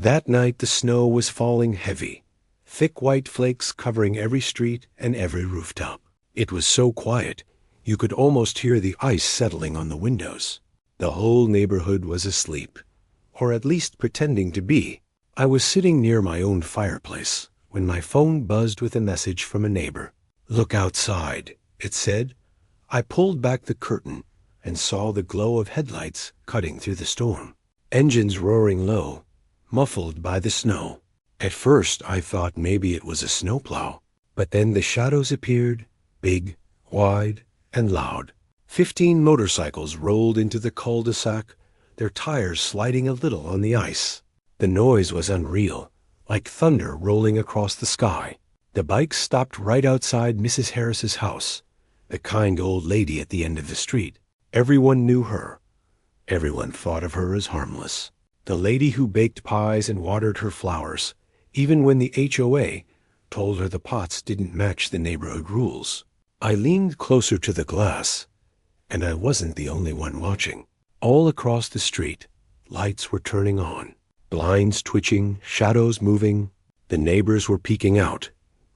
That night the snow was falling heavy, thick white flakes covering every street and every rooftop. It was so quiet, you could almost hear the ice settling on the windows. The whole neighborhood was asleep, or at least pretending to be. I was sitting near my own fireplace when my phone buzzed with a message from a neighbor. "Look outside," it said. I pulled back the curtain and saw the glow of headlights cutting through the storm. Engines roaring low, muffled by the snow. At first I thought maybe it was a snowplow, but then the shadows appeared, big, wide, and loud. 15 motorcycles rolled into the cul-de-sac, their tires sliding a little on the ice. The noise was unreal, like thunder rolling across the sky. The bikes stopped right outside Mrs. Harris's house, the kind old lady at the end of the street. Everyone knew her. Everyone thought of her as harmless. The lady who baked pies and watered her flowers, even when the HOA told her the pots didn't match the neighborhood rules. I leaned closer to the glass, and I wasn't the only one watching. All across the street, lights were turning on, blinds twitching, shadows moving. The neighbors were peeking out,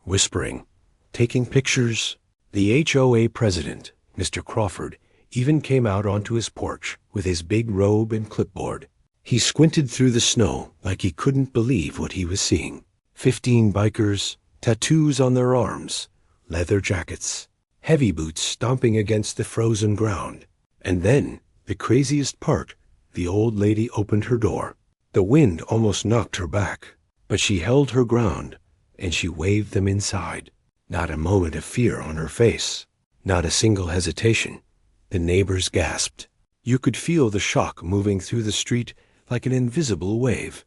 whispering, taking pictures. The HOA president, Mr. Crawford, even came out onto his porch with his big robe and clipboard. He squinted through the snow like he couldn't believe what he was seeing. 15 bikers, tattoos on their arms, leather jackets, heavy boots stomping against the frozen ground. And then, the craziest part, the old lady opened her door. The wind almost knocked her back, but she held her ground, and she waved them inside. Not a moment of fear on her face, not a single hesitation. The neighbors gasped. You could feel the shock moving through the street like an invisible wave.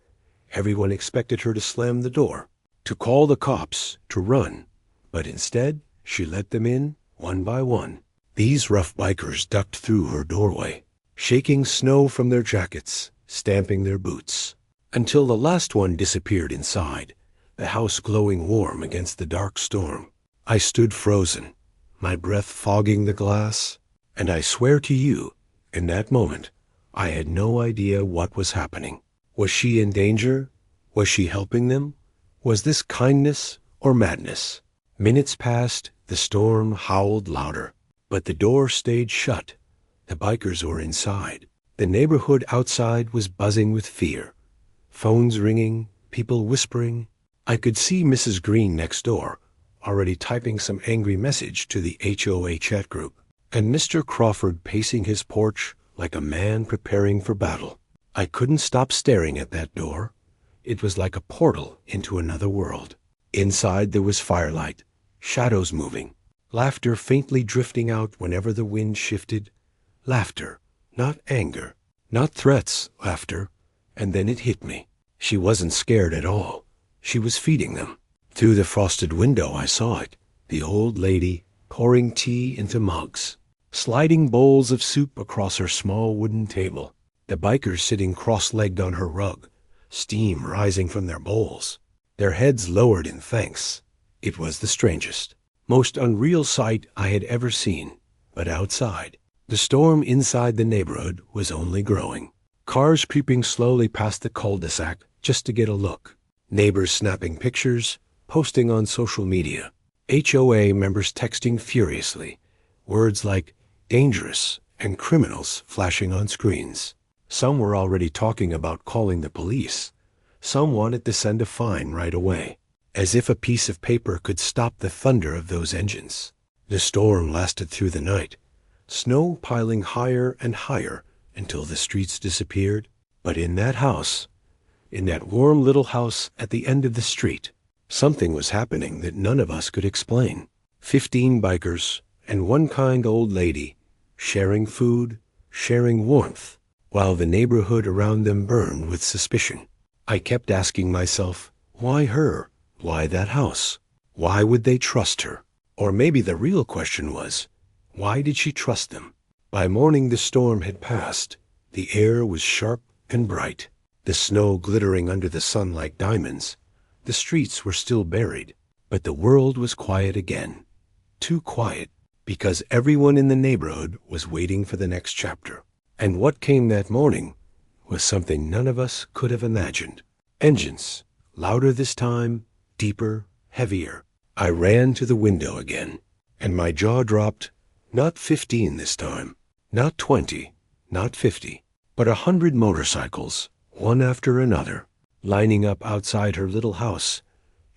Everyone expected her to slam the door, to call the cops, to run. But instead, she let them in, one by one. These rough bikers ducked through her doorway, shaking snow from their jackets, stamping their boots, until the last one disappeared inside, the house glowing warm against the dark storm. I stood frozen, my breath fogging the glass, and I swear to you, in that moment, I had no idea what was happening. Was she in danger? Was she helping them? Was this kindness or madness? Minutes passed, the storm howled louder, but the door stayed shut. The bikers were inside. The neighborhood outside was buzzing with fear. Phones ringing, people whispering. I could see Mrs. Green next door, already typing some angry message to the HOA chat group, and Mr. Crawford pacing his porch like a man preparing for battle. I couldn't stop staring at that door. It was like a portal into another world. Inside there was firelight, shadows moving, laughter faintly drifting out whenever the wind shifted. Laughter, not anger, not threats, laughter. And then it hit me. She wasn't scared at all. She was feeding them. Through the frosted window I saw it, the old lady pouring tea into mugs, sliding bowls of soup across her small wooden table, the bikers sitting cross-legged on her rug, steam rising from their bowls, their heads lowered in thanks. It was the strangest, most unreal sight I had ever seen. But outside, the storm inside the neighborhood was only growing. Cars creeping slowly past the cul-de-sac just to get a look. Neighbors snapping pictures, posting on social media. HOA members texting furiously, words like dangerous and criminals flashing on screens. Some were already talking about calling the police. Some wanted to send a fine right away, as if a piece of paper could stop the thunder of those engines. The storm lasted through the night, snow piling higher and higher until the streets disappeared. But in that house, in that warm little house at the end of the street, something was happening that none of us could explain. 15 bikers and one kind old lady, sharing food, sharing warmth, while the neighborhood around them burned with suspicion. I kept asking myself, why her? Why that house? Why would they trust her? Or maybe the real question was, why did she trust them? By morning the storm had passed. The air was sharp and bright, the snow glittering under the sun like diamonds. The streets were still buried, but the world was quiet again. Too quiet, because everyone in the neighborhood was waiting for the next chapter. And what came that morning was something none of us could have imagined. Engines. Louder this time, deeper, heavier. I ran to the window again, and my jaw dropped. Not 15 this time, not 20, not 50, but 100 motorcycles, one after another, lining up outside her little house,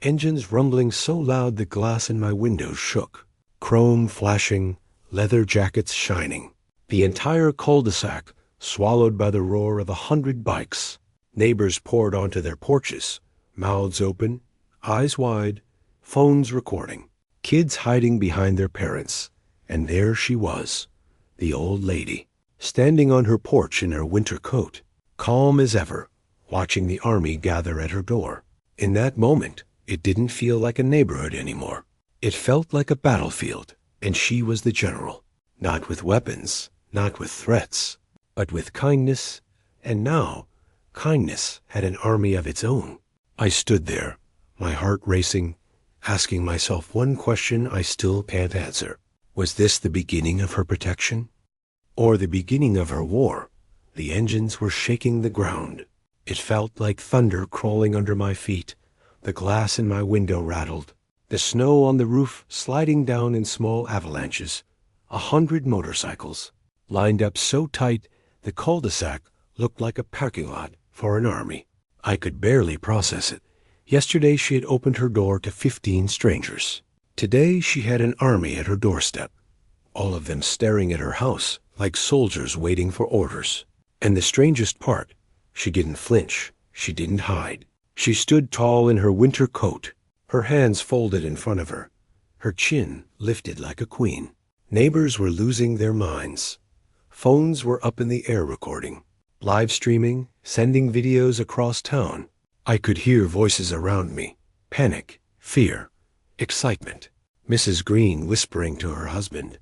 engines rumbling so loud the glass in my windows shook, chrome flashing, leather jackets shining. The entire cul-de-sac swallowed by the roar of 100 bikes. Neighbors poured onto their porches, mouths open, eyes wide, phones recording, kids hiding behind their parents. And there she was, the old lady, standing on her porch in her winter coat, calm as ever, watching the army gather at her door. In that moment, it didn't feel like a neighborhood anymore. It felt like a battlefield, and she was the general, not with weapons, not with threats, but with kindness. And now, kindness had an army of its own. I stood there, my heart racing, asking myself one question I still can't answer. Was this the beginning of her protection? Or the beginning of her war? The engines were shaking the ground. It felt like thunder crawling under my feet. The glass in my window rattled. The snow on the roof sliding down in small avalanches. 100 motorcycles, lined up so tight the cul-de-sac looked like a parking lot for an army. I could barely process it. Yesterday she had opened her door to 15 strangers. Today she had an army at her doorstep, all of them staring at her house like soldiers waiting for orders. And the strangest part, she didn't flinch, she didn't hide. She stood tall in her winter coat, her hands folded in front of her, her chin lifted like a queen. Neighbors were losing their minds. Phones were up in the air recording, live streaming, sending videos across town. I could hear voices around me, panic, fear, excitement. Mrs. Green whispering to her husband,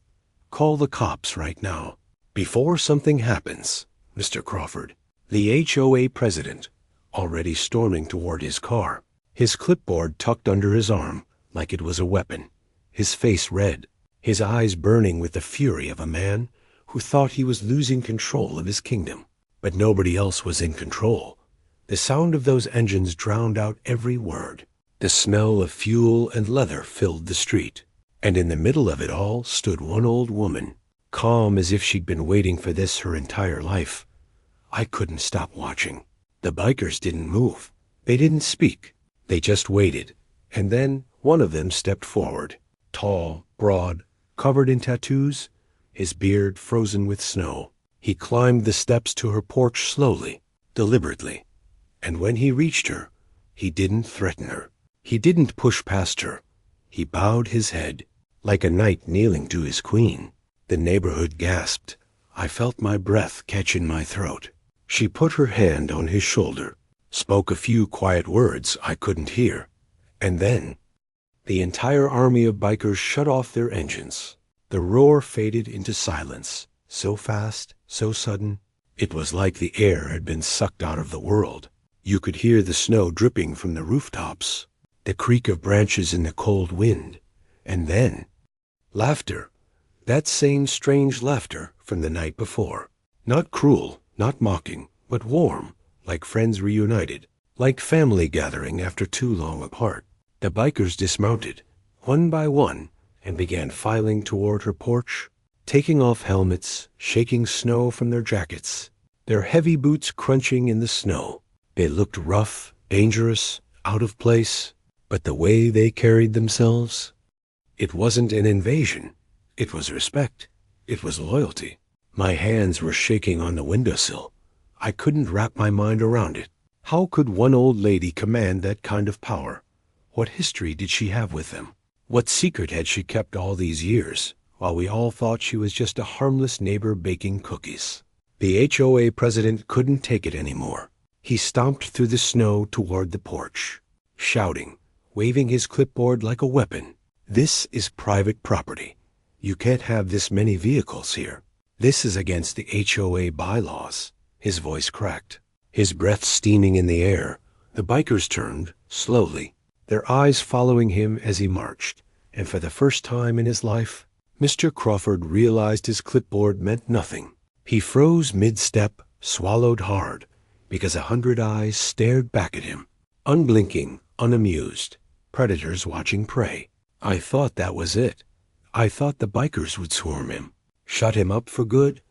"Call the cops right now. Before something happens, Mr. Crawford." The HOA president, already storming toward his car, his clipboard tucked under his arm like it was a weapon, his face red, his eyes burning with the fury of a man who thought he was losing control of his kingdom. But nobody else was in control. The sound of those engines drowned out every word. The smell of fuel and leather filled the street, and in the middle of it all stood one old woman, calm as if she'd been waiting for this her entire life. I couldn't stop watching. The bikers didn't move. They didn't speak. They just waited. And then one of them stepped forward, tall, broad, covered in tattoos, his beard frozen with snow. He climbed the steps to her porch slowly, deliberately. And when he reached her, he didn't threaten her. He didn't push past her. He bowed his head, like a knight kneeling to his queen. The neighborhood gasped. I felt my breath catch in my throat. She put her hand on his shoulder, spoke a few quiet words I couldn't hear, and then the entire army of bikers shut off their engines. The roar faded into silence, so fast, so sudden, it was like the air had been sucked out of the world. You could hear the snow dripping from the rooftops, the creak of branches in the cold wind, and then laughter, that same strange laughter from the night before. Not cruel, not mocking, but warm, like friends reunited, like family gathering after too long apart. The bikers dismounted, one by one, and began filing toward her porch, taking off helmets, shaking snow from their jackets, their heavy boots crunching in the snow. They looked rough, dangerous, out of place. But the way they carried themselves, it wasn't an invasion. It was respect. It was loyalty. My hands were shaking on the windowsill. I couldn't wrap my mind around it. How could one old lady command that kind of power? What history did she have with them? What secret had she kept all these years, while we all thought she was just a harmless neighbor baking cookies? The HOA president couldn't take it anymore. He stomped through the snow toward the porch, shouting, waving his clipboard like a weapon. This is private property. You can't have this many vehicles here. This is against the HOA bylaws. His voice cracked, his breath steaming in the air. The bikers turned, slowly, their eyes following him as he marched. And for the first time in his life, Mr. Crawford realized his clipboard meant nothing. He froze mid-step, swallowed hard, because 100 eyes stared back at him, unblinking, unamused, predators watching prey. I thought that was it. I thought the bikers would swarm him, shut him up for good.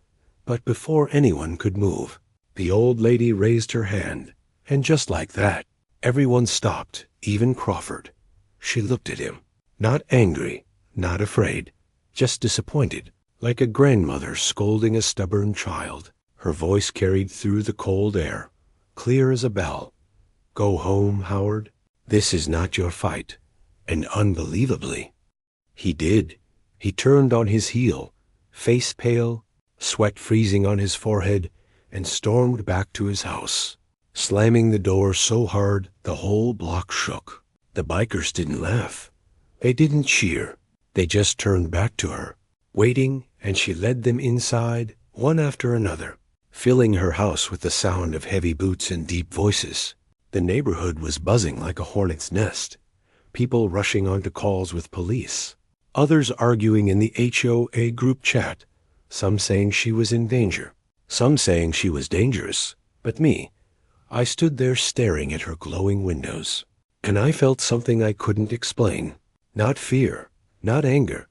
But before anyone could move, the old lady raised her hand, and just like that, everyone stopped, even Crawford. She looked at him, not angry, not afraid, just disappointed, like a grandmother scolding a stubborn child. Her voice carried through the cold air, clear as a bell. "Go home, Howard. This is not your fight." And unbelievably, he did. He turned on his heel, face pale, sweat freezing on his forehead, and stormed back to his house, slamming the door so hard the whole block shook. The bikers didn't laugh. They didn't cheer. They just turned back to her, waiting, and she led them inside, one after another, filling her house with the sound of heavy boots and deep voices. The neighborhood was buzzing like a hornet's nest, people rushing onto calls with police, others arguing in the HOA group chat, some saying she was in danger, some saying she was dangerous. But me, I stood there staring at her glowing windows, and I felt something I couldn't explain. Not fear, not anger,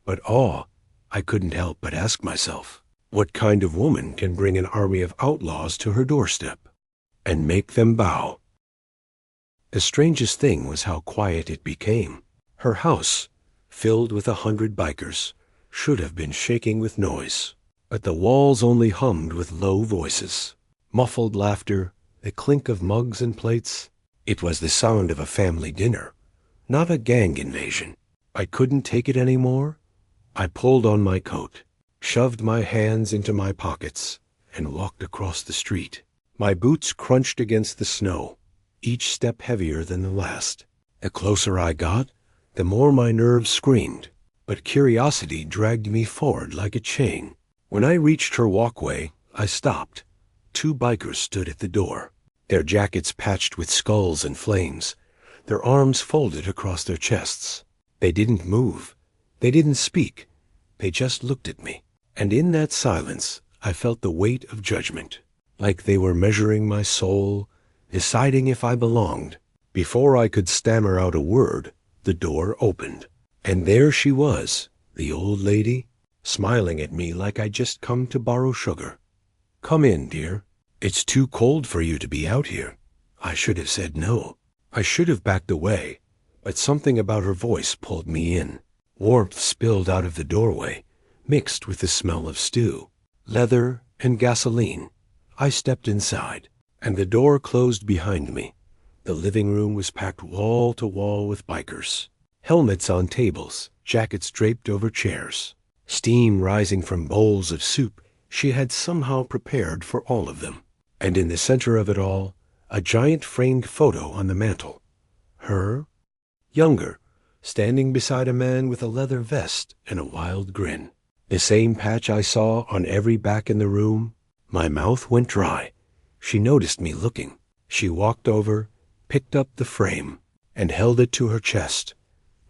but awe. I couldn't help but ask myself, what kind of woman can bring an army of outlaws to her doorstep and make them bow? The strangest thing was how quiet it became. Her house, filled with 100 bikers, should have been shaking with noise, but the walls only hummed with low voices, muffled laughter, the clink of mugs and plates. It was the sound of a family dinner, not a gang invasion. I couldn't take it anymore. I pulled on my coat, shoved my hands into my pockets, and walked across the street. My boots crunched against the snow, each step heavier than the last. The closer I got, the more my nerves screamed, but curiosity dragged me forward like a chain. When I reached her walkway, I stopped. 2 bikers stood at the door, their jackets patched with skulls and flames, their arms folded across their chests. They didn't move. They didn't speak. They just looked at me. And in that silence, I felt the weight of judgment, like they were measuring my soul, deciding if I belonged. Before I could stammer out a word, the door opened. And there she was, the old lady, smiling at me like I'd just come to borrow sugar. "Come in, dear. It's too cold for you to be out here." I should have said no. I should have backed away, but something about her voice pulled me in. Warmth spilled out of the doorway, mixed with the smell of stew, leather, and gasoline. I stepped inside, and the door closed behind me. The living room was packed wall to wall with bikers, helmets on tables, jackets draped over chairs, steam rising from bowls of soup she had somehow prepared for all of them. And in the center of it all, a giant framed photo on the mantel. Her, younger, standing beside a man with a leather vest and a wild grin. The same patch I saw on every back in the room. My mouth went dry. She noticed me looking. She walked over, picked up the frame, and held it to her chest.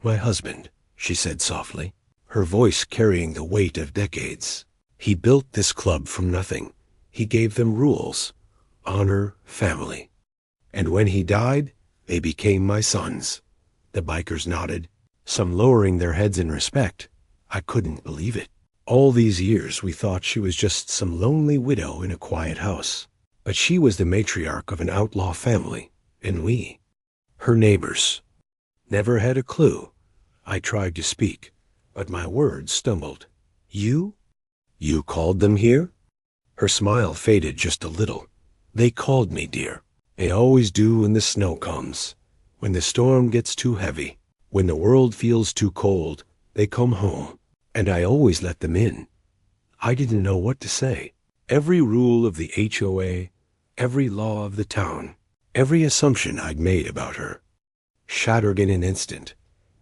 "My husband," she said softly, her voice carrying the weight of decades. "He built this club from nothing. He gave them rules, honor, family. And when he died, they became my sons." The bikers nodded, some lowering their heads in respect. I couldn't believe it. All these years we thought she was just some lonely widow in a quiet house. But she was the matriarch of an outlaw family, and we, her neighbors, never had a clue. I tried to speak, but my words stumbled. "You? You called them here?" Her smile faded just a little. "They called me, dear. They always do when the snow comes. When the storm gets too heavy, when the world feels too cold, they come home, and I always let them in." I didn't know what to say. Every rule of the HOA, every law of the town, every assumption I'd made about her, shattered in an instant.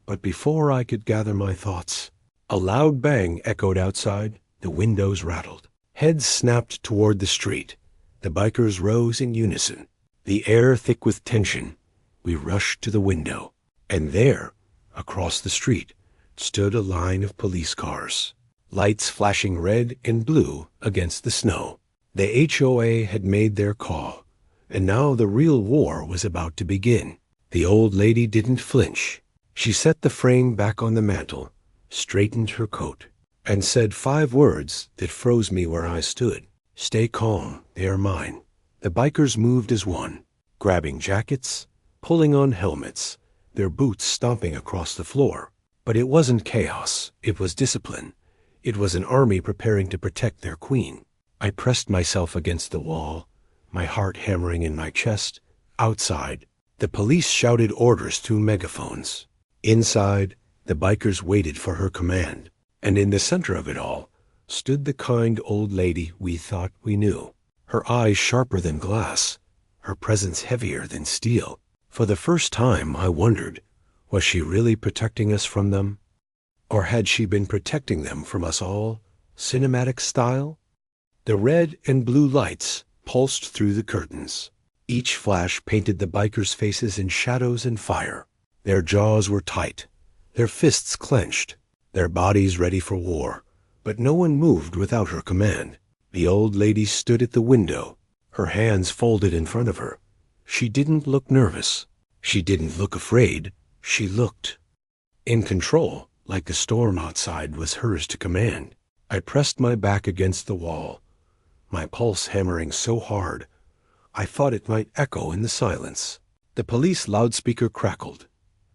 But before I could gather my thoughts, a loud bang echoed outside, the windows rattled. Heads snapped toward the street. The bikers rose in unison, the air thick with tension. We rushed to the window, and there, across the street, stood a line of police cars, lights flashing red and blue against the snow. The HOA had made their call. And now the real war was about to begin. The old lady didn't flinch. She set the frame back on the mantel, straightened her coat, and said 5 words that froze me where I stood. "Stay calm, they are mine." The bikers moved as one, grabbing jackets, pulling on helmets, their boots stomping across the floor. But it wasn't chaos, it was discipline. It was an army preparing to protect their queen. I pressed myself against the wall, my heart hammering in my chest. Outside, the police shouted orders through megaphones. Inside, the bikers waited for her command. And in the center of it all stood the kind old lady we thought we knew. Her eyes sharper than glass, her presence heavier than steel. For the first time, I wondered, was she really protecting us from them? Or had she been protecting them from us all, cinematic style? The red and blue lights pulsed through the curtains. Each flash painted the bikers' faces in shadows and fire. Their jaws were tight, their fists clenched, their bodies ready for war. But no one moved without her command. The old lady stood at the window, her hands folded in front of her. She didn't look nervous. She didn't look afraid. She looked in control, like the storm outside was hers to command. I pressed my back against the wall, my pulse hammering so hard I thought it might echo in the silence. The police loudspeaker crackled.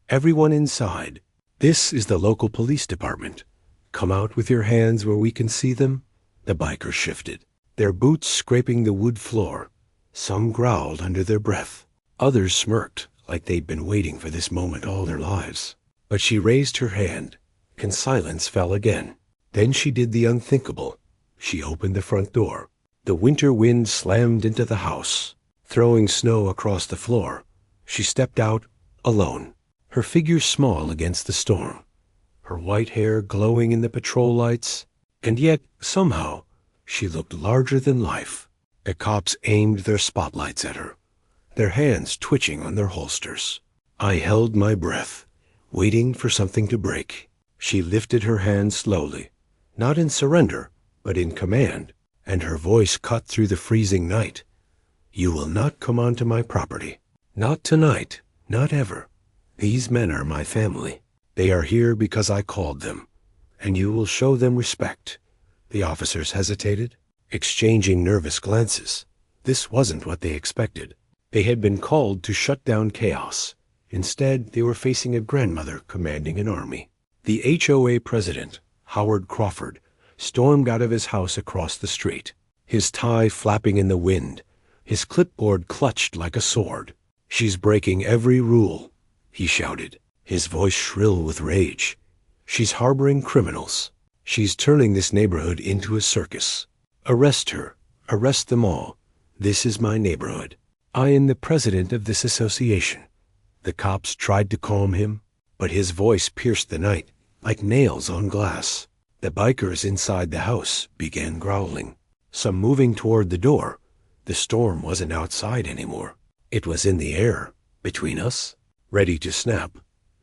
"Everyone inside. This is the local police department. Come out with your hands where we can see them." The bikers shifted, their boots scraping the wood floor. Some growled under their breath. Others smirked, like they'd been waiting for this moment all their lives. But she raised her hand, and silence fell again. Then she did the unthinkable. She opened the front door. The winter wind slammed into the house, throwing snow across the floor. She stepped out, alone, her figure small against the storm, her white hair glowing in the patrol lights, and yet, somehow, she looked larger than life. The cops aimed their spotlights at her, their hands twitching on their holsters. I held my breath, waiting for something to break. She lifted her hand slowly, not in surrender, but in command, and her voice cut through the freezing night. "You will not come onto my property. Not tonight, not ever. These men are my family. They are here because I called them, and you will show them respect." The officers hesitated, exchanging nervous glances. This wasn't what they expected. They had been called to shut down chaos. Instead, they were facing a grandmother commanding an army. The HOA president, Howard Crawford, stormed out of his house across the street, his tie flapping in the wind, his clipboard clutched like a sword. "She's breaking every rule," he shouted, his voice shrill with rage. "She's harboring criminals. She's turning this neighborhood into a circus. Arrest her. Arrest them all. This is my neighborhood. I am the president of this association." The cops tried to calm him, but his voice pierced the night like nails on glass. The bikers inside the house began growling, some moving toward the door. The storm wasn't outside anymore. It was in the air, between us, ready to snap.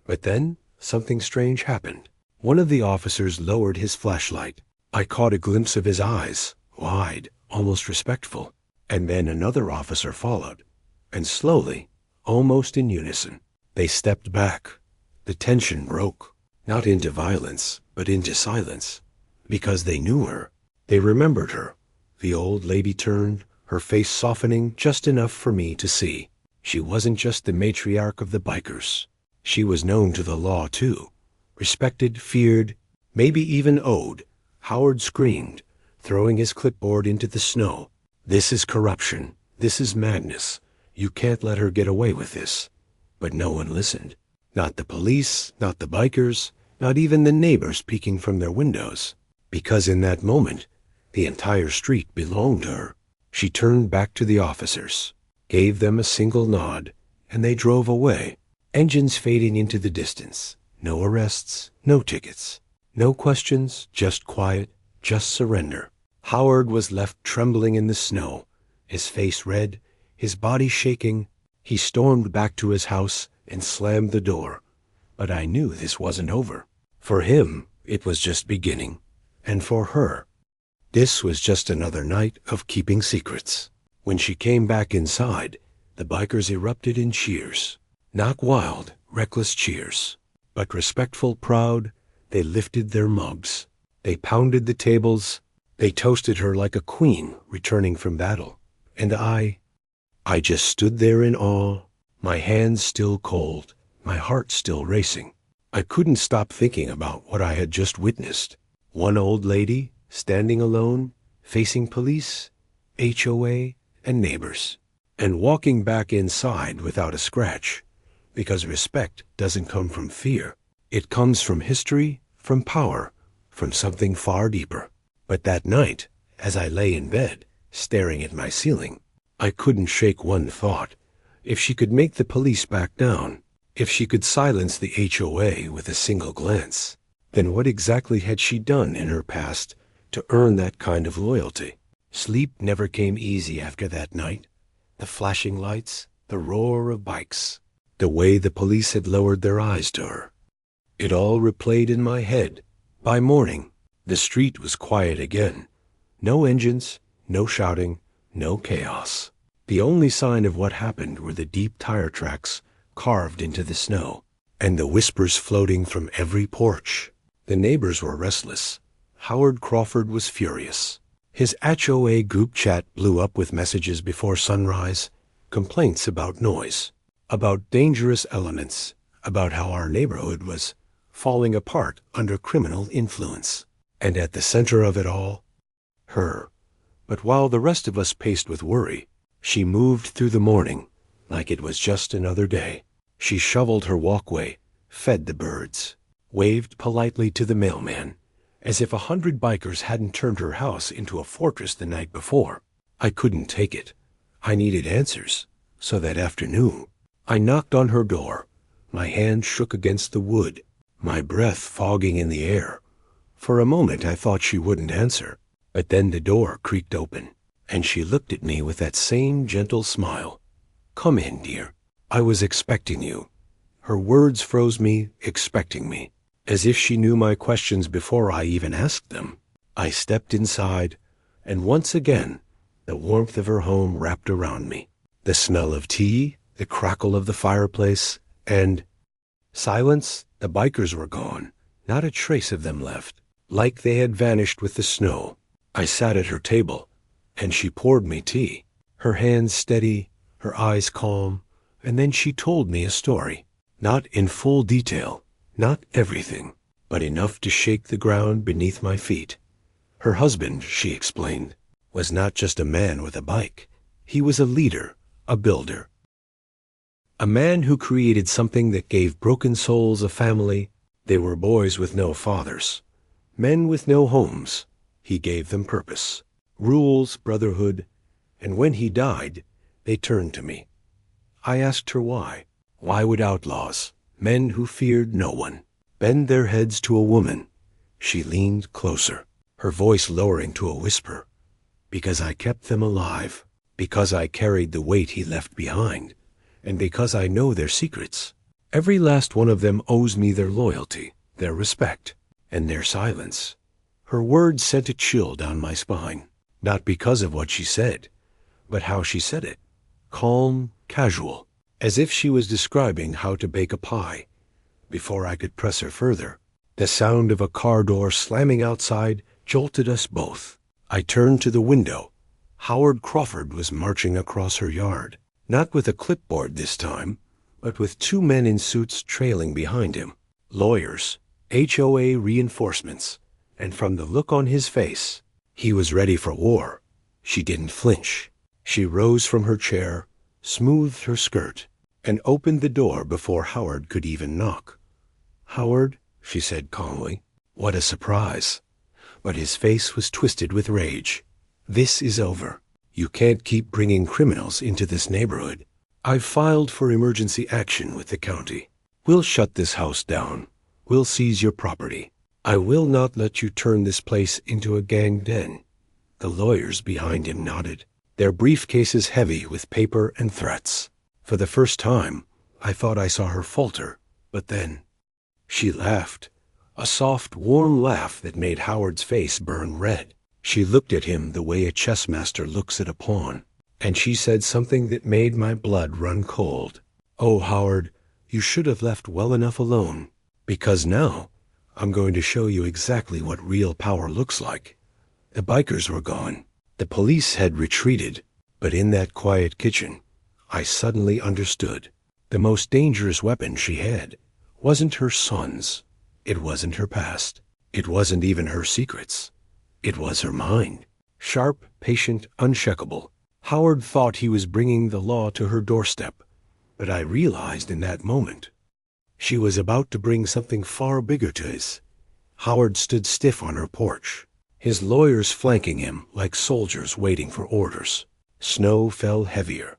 But then something strange happened. One of the officers lowered his flashlight. I caught a glimpse of his eyes, wide, almost respectful. And then another officer followed. And slowly, almost in unison, they stepped back. The tension broke, not into violence, but into silence. Because they knew her. They remembered her. The old lady turned, her face softening just enough for me to see. She wasn't just the matriarch of the bikers. She was known to the law, too. Respected, feared, maybe even owed. Howard screamed, throwing his clipboard into the snow. "This is corruption. This is madness. You can't let her get away with this." But no one listened. Not the police, not the bikers, not even the neighbors peeking from their windows. Because in that moment, the entire street belonged to her. She turned back to the officers, gave them a single nod, and they drove away, engines fading into the distance. No arrests, no tickets, no questions, just quiet, just surrender. Howard was left trembling in the snow, his face red, his body shaking. He stormed back to his house and slammed the door. But I knew this wasn't over. For him, it was just beginning. And for her, this was just another night of keeping secrets. When she came back inside, the bikers erupted in cheers. Not wild, reckless cheers, but respectful, proud. They lifted their mugs. They pounded the tables. They toasted her like a queen returning from battle. And I just stood there in awe, my hands still cold, my heart still racing. I couldn't stop thinking about what I had just witnessed. One old lady, standing alone, facing police, HOA, and neighbors, and walking back inside without a scratch, because respect doesn't come from fear. It comes from history, from power, from something far deeper. But that night, as I lay in bed, staring at my ceiling, I couldn't shake one thought. If she could make the police back down, if she could silence the HOA with a single glance, then what exactly had she done in her past to earn that kind of loyalty? Sleep never came easy after that night. The flashing lights, the roar of bikes, the way the police had lowered their eyes to her. It all replayed in my head. By morning, the street was quiet again. No engines, no shouting, no chaos. The only sign of what happened were the deep tire tracks carved into the snow, and the whispers floating from every porch. The neighbors were restless. Howard Crawford was furious. His HOA group chat blew up with messages before sunrise, complaints about noise, about dangerous elements, about how our neighborhood was falling apart under criminal influence. And at the center of it all, her. But while the rest of us paced with worry, she moved through the morning like it was just another day. She shoveled her walkway, fed the birds, waved politely to the mailman, as if 100 bikers hadn't turned her house into a fortress the night before. I couldn't take it. I needed answers. So that afternoon, I knocked on her door. My hand shook against the wood, my breath fogging in the air. For a moment I thought she wouldn't answer, but then the door creaked open, and she looked at me with that same gentle smile. "Come in, dear. I was expecting you." Her words froze me, expecting me, as if she knew my questions before I even asked them. I stepped inside, and once again, the warmth of her home wrapped around me. The smell of tea, the crackle of the fireplace, and silence. The bikers were gone, not a trace of them left, like they had vanished with the snow. I sat at her table, and she poured me tea, her hands steady, her eyes calm, and then she told me a story. Not in full detail, not everything, but enough to shake the ground beneath my feet. Her husband, she explained, was not just a man with a bike. He was a leader, a builder. A man who created something that gave broken souls a family. They were boys with no fathers, men with no homes. He gave them purpose, rules, brotherhood, and when he died, they turned to me. I asked her why. Why would outlaws, men who feared no one, bend their heads to a woman? She leaned closer, her voice lowering to a whisper. Because I kept them alive, because I carried the weight he left behind, and because I know their secrets. Every last one of them owes me their loyalty, their respect, and their silence. Her words sent a chill down my spine, not because of what she said, but how she said it. Calm, casual, as if she was describing how to bake a pie. Before I could press her further, the sound of a car door slamming outside jolted us both. I turned to the window. Howard Crawford was marching across her yard, not with a clipboard this time, but with 2 men in suits trailing behind him. Lawyers, HOA reinforcements, and from the look on his face, he was ready for war. She didn't flinch. She rose from her chair, smoothed her skirt, and opened the door before Howard could even knock. "Howard," she said calmly. What a surprise. But his face was twisted with rage. "This is over. You can't keep bringing criminals into this neighborhood. I've filed for emergency action with the county. We'll shut this house down. We'll seize your property. I will not let you turn this place into a gang den." The lawyers behind him nodded, their briefcases heavy with paper and threats. For the first time, I thought I saw her falter, but then she laughed, a soft, warm laugh that made Howard's face burn red. She looked at him the way a chess master looks at a pawn. and she said something that made my blood run cold. "Oh, Howard, you should have left well enough alone, because now I'm going to show you exactly what real power looks like." The bikers were gone. The police had retreated, but in that quiet kitchen, I suddenly understood. The most dangerous weapon she had wasn't her sons. It wasn't her past. It wasn't even her secrets. It was her mind. Sharp, patient, unshakable. Howard thought he was bringing the law to her doorstep, but I realized in that moment she was about to bring something far bigger to his. Howard stood stiff on her porch, his lawyers flanking him like soldiers waiting for orders. Snow fell heavier,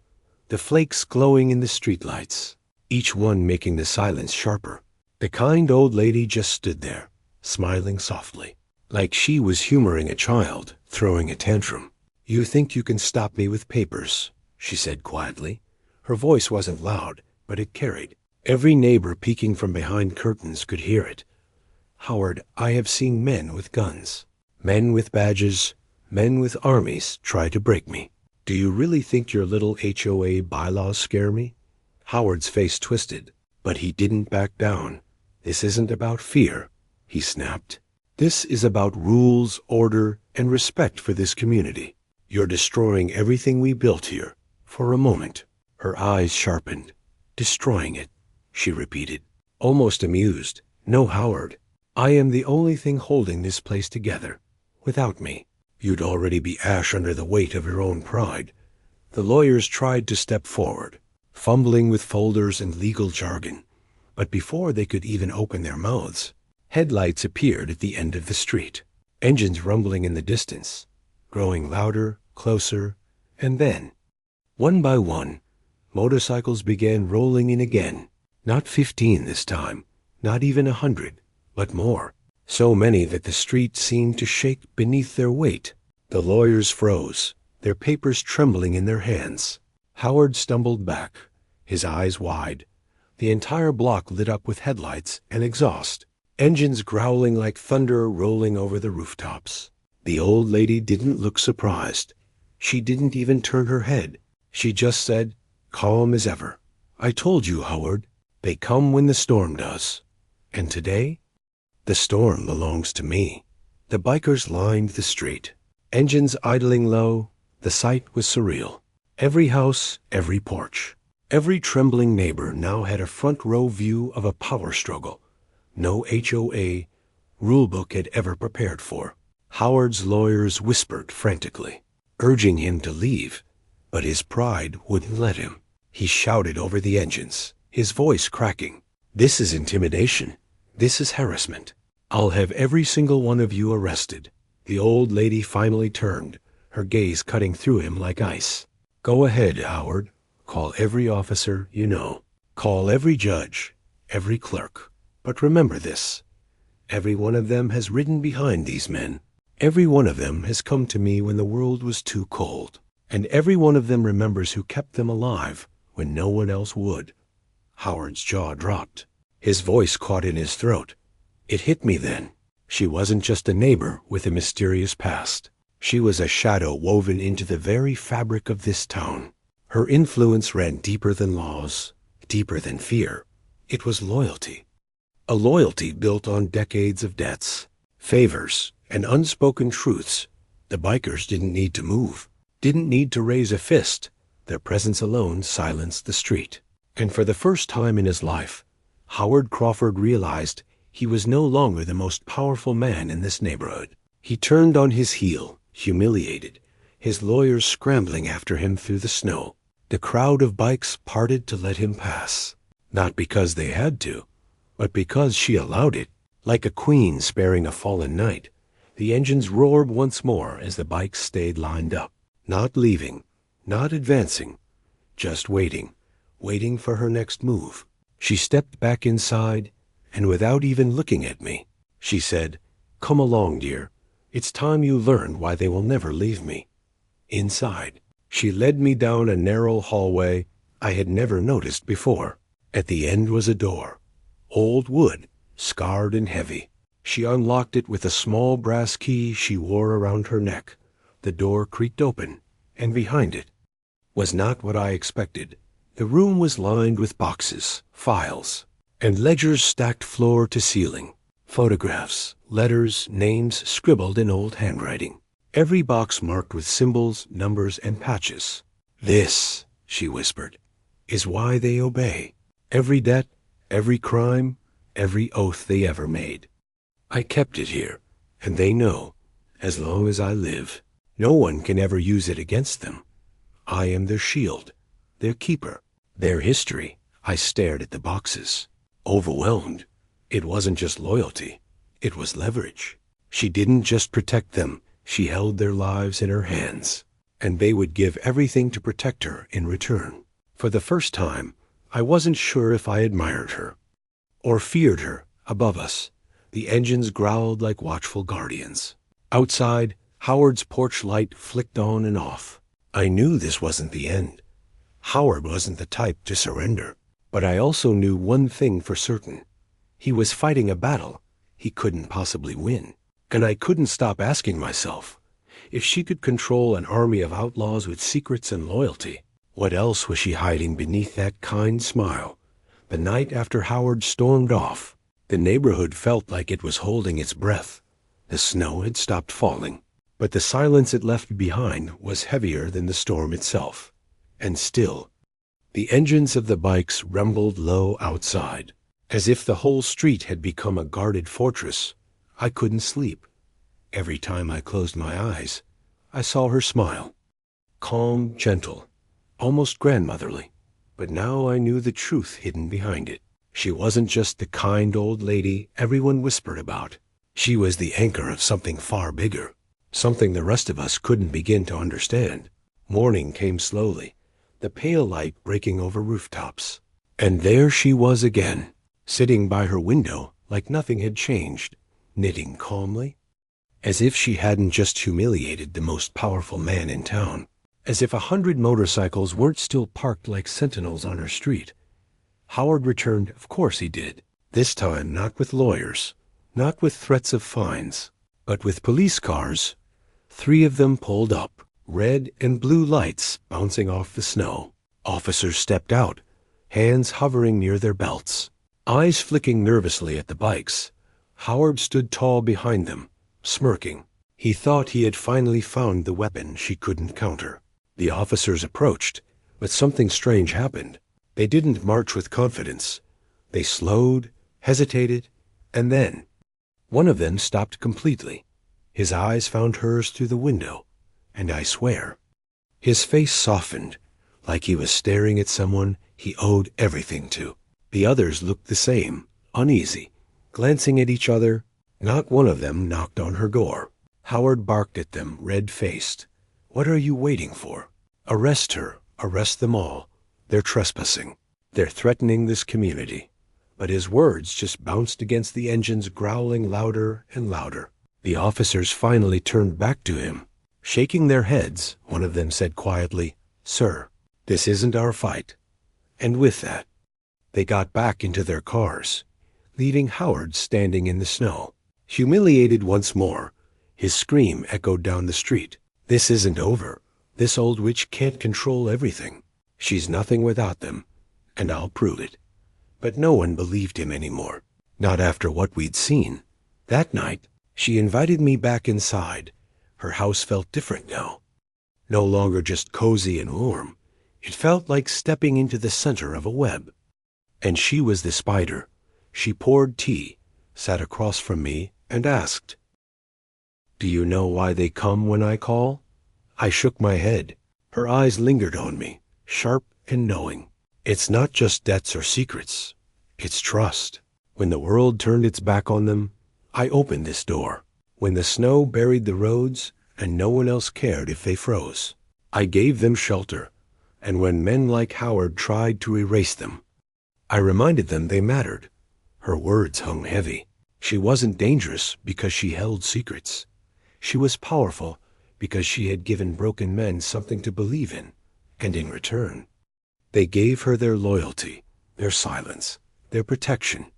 the flakes glowing in the streetlights, each one making the silence sharper. The kind old lady just stood there, smiling softly, like she was humoring a child throwing a tantrum. "You think you can stop me with papers," she said quietly. Her voice wasn't loud, but it carried. Every neighbor peeking from behind curtains could hear it. "Howard, I have seen men with guns, men with badges, men with armies try to break me. Do you really think your little HOA bylaws scare me?" Howard's face twisted, but he didn't back down. "This isn't about fear," he snapped. "This is about rules, order, and respect for this community. You're destroying everything we built here, for a moment." Her eyes sharpened. "Destroying it," she repeated, almost amused. "No, Howard, I am the only thing holding this place together. Without me, you'd already be ash under the weight of your own pride." The lawyers tried to step forward, fumbling with folders and legal jargon, but before they could even open their mouths, headlights appeared at the end of the street, engines rumbling in the distance, growing louder, closer, and then, one by one, motorcycles began rolling in again. Not 15 this time, not even 100, but more. So many that the street seemed to shake beneath their weight. The lawyers froze, their papers trembling in their hands. Howard stumbled back, his eyes wide. The entire block lit up with headlights and exhaust, engines growling like thunder rolling over the rooftops. The old lady didn't look surprised. She didn't even turn her head. She just said, calm as ever, "I told you, Howard, they come when the storm does. And today, the storm belongs to me." The bikers lined the street, engines idling low. The sight was surreal. Every house, every porch, every trembling neighbor now had a front row view of a power struggle no HOA rulebook had ever prepared for. Howard's lawyers whispered frantically, urging him to leave, but his pride wouldn't let him. He shouted over the engines, his voice cracking, "This is intimidation. This is harassment. I'll have every single one of you arrested." The old lady finally turned, her gaze cutting through him like ice. "Go ahead, Howard. Call every officer you know. Call every judge, every clerk. But remember this. Every one of them has ridden behind these men. Every one of them has come to me when the world was too cold. And every one of them remembers who kept them alive when no one else would." Howard's jaw dropped. His voice caught in his throat. It hit me then. She wasn't just a neighbor with a mysterious past. She was a shadow woven into the very fabric of this town. Her influence ran deeper than laws, deeper than fear. It was loyalty. A loyalty built on decades of debts, favors, and unspoken truths. The bikers didn't need to move, didn't need to raise a fist. Their presence alone silenced the street. And for the first time in his life, Howard Crawford realized he was no longer the most powerful man in this neighborhood. He turned on his heel, humiliated, his lawyers scrambling after him through the snow. The crowd of bikes parted to let him pass, not because they had to, but because she allowed it. Like a queen sparing a fallen knight, the engines roared once more as the bikes stayed lined up, not leaving, not advancing, just waiting, waiting for her next move. She stepped back inside, and without even looking at me, she said, "Come along, dear. It's time you learned why they will never leave me." Inside, she led me down a narrow hallway I had never noticed before. At the end was a door, old wood, scarred and heavy. She unlocked it with a small brass key she wore around her neck. The door creaked open, and behind it, was not what I expected. The room was lined with boxes, files, and ledgers stacked floor to ceiling. Photographs, letters, names scribbled in old handwriting. Every box marked with symbols, numbers, and patches. "This," she whispered, "is why they obey. Every debt, every crime, every oath they ever made. I kept it here, and they know, as long as I live, no one can ever use it against them. I am their shield, their keeper, their history." I stared at the boxes, overwhelmed. It wasn't just loyalty, it was leverage. She didn't just protect them, she held their lives in her hands, and they would give everything to protect her in return. For the first time, I wasn't sure if I admired her or feared her. Above us, the engines growled like watchful guardians. Outside, Howard's porch light flicked on and off. I knew this wasn't the end. Howard wasn't the type to surrender. But I also knew one thing for certain. He was fighting a battle he couldn't possibly win. And I couldn't stop asking myself, if she could control an army of outlaws with secrets and loyalty, what else was she hiding beneath that kind smile? The night after Howard stormed off, the neighborhood felt like it was holding its breath. The snow had stopped falling, but the silence it left behind was heavier than the storm itself. And still, the engines of the bikes rumbled low outside, as if the whole street had become a guarded fortress. I couldn't sleep. Every time I closed my eyes, I saw her smile. Calm, gentle, almost grandmotherly. But now I knew the truth hidden behind it. She wasn't just the kind old lady everyone whispered about. She was the anchor of something far bigger, something the rest of us couldn't begin to understand. Morning came slowly, the pale light breaking over rooftops. And there she was again, sitting by her window like nothing had changed, knitting calmly, as if she hadn't just humiliated the most powerful man in town, as if 100 motorcycles weren't still parked like sentinels on her street. Howard returned, of course he did. This time not with lawyers, not with threats of fines, but with police cars. 3 of them pulled up, red and blue lights bouncing off the snow. Officers stepped out, hands hovering near their belts, eyes flicking nervously at the bikes. Howard stood tall behind them, smirking. He thought he had finally found the weapon she couldn't counter. The officers approached, but something strange happened. They didn't march with confidence. They slowed, hesitated, and then one of them stopped completely. His eyes found hers through the window, and I swear, his face softened, like he was staring at someone he owed everything to. The others looked the same, uneasy, glancing at each other. Not one of them knocked on her door. Howard barked at them, red-faced. "What are you waiting for? Arrest her, arrest them all. They're trespassing. They're threatening this community." But his words just bounced against the engines, growling louder and louder. The officers finally turned back to him. Shaking their heads, one of them said quietly, "Sir, this isn't our fight." And with that, they got back into their cars, leaving Howard standing in the snow. Humiliated once more, his scream echoed down the street. "This isn't over. This old witch can't control everything. She's nothing without them, and I'll prove it." But no one believed him anymore, not after what we'd seen. That night, she invited me back inside. Her house felt different now. No longer just cozy and warm. It felt like stepping into the center of a web. And she was the spider. She poured tea, sat across from me, and asked, "Do you know why they come when I call?" I shook my head. Her eyes lingered on me, sharp and knowing. "It's not just debts or secrets. It's trust. When the world turned its back on them, I opened this door. When the snow buried the roads and no one else cared if they froze, I gave them shelter. And when men like Howard tried to erase them, I reminded them they mattered." Her words hung heavy. She wasn't dangerous because she held secrets. She was powerful because she had given broken men something to believe in. And in return, they gave her their loyalty, their silence, their protection.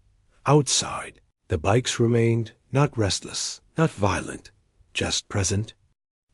Outside, the bikes remained not restless, not violent, just present,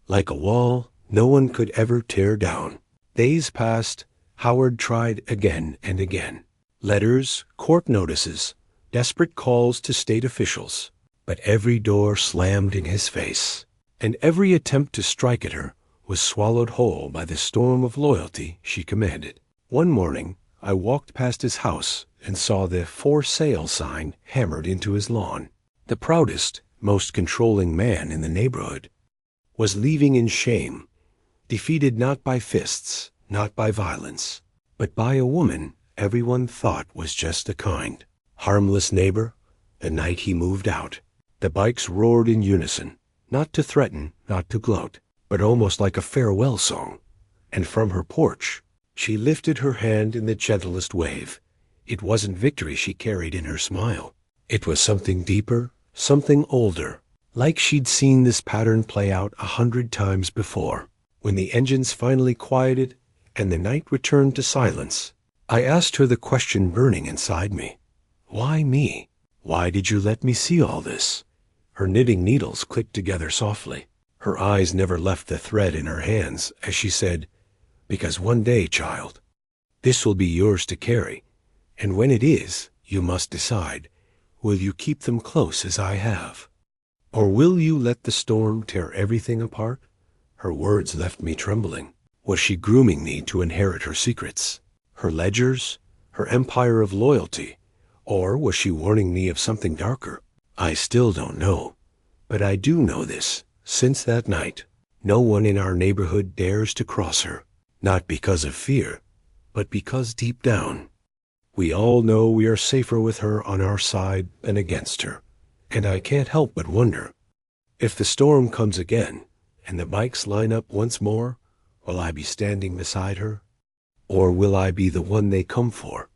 like a wall no one could ever tear down. Days passed. Howard tried again and again. Letters, court notices, desperate calls to state officials. But every door slammed in his face, and every attempt to strike at her was swallowed whole by the storm of loyalty she commanded. One morning, I walked past his house and saw the "For Sale" sign hammered into his lawn. The proudest, most controlling man in the neighborhood was leaving in shame, defeated not by fists, not by violence, but by a woman everyone thought was just a kind, harmless neighbor. The night he moved out, the bikes roared in unison, not to threaten, not to gloat, but almost like a farewell song. And from her porch, she lifted her hand in the gentlest wave. It wasn't victory she carried in her smile. It was something deeper, something older, like she'd seen this pattern play out 100 times before. When the engines finally quieted and the night returned to silence, I asked her the question burning inside me. Why me? Why did you let me see all this? Her knitting needles clicked together softly. Her eyes never left the thread in her hands as she said, "Because one day, child, this will be yours to carry, and when it is, you must decide, will you keep them close as I have? Or will you let the storm tear everything apart?" Her words left me trembling. Was she grooming me to inherit her secrets, her ledgers, her empire of loyalty? Or was she warning me of something darker? I still don't know. But I do know this. Since that night, no one in our neighborhood dares to cross her. Not because of fear, but because deep down, we all know we are safer with her on our side than against her. And I can't help but wonder, if the storm comes again and the bikes line up once more, will I be standing beside her? Or will I be the one they come for?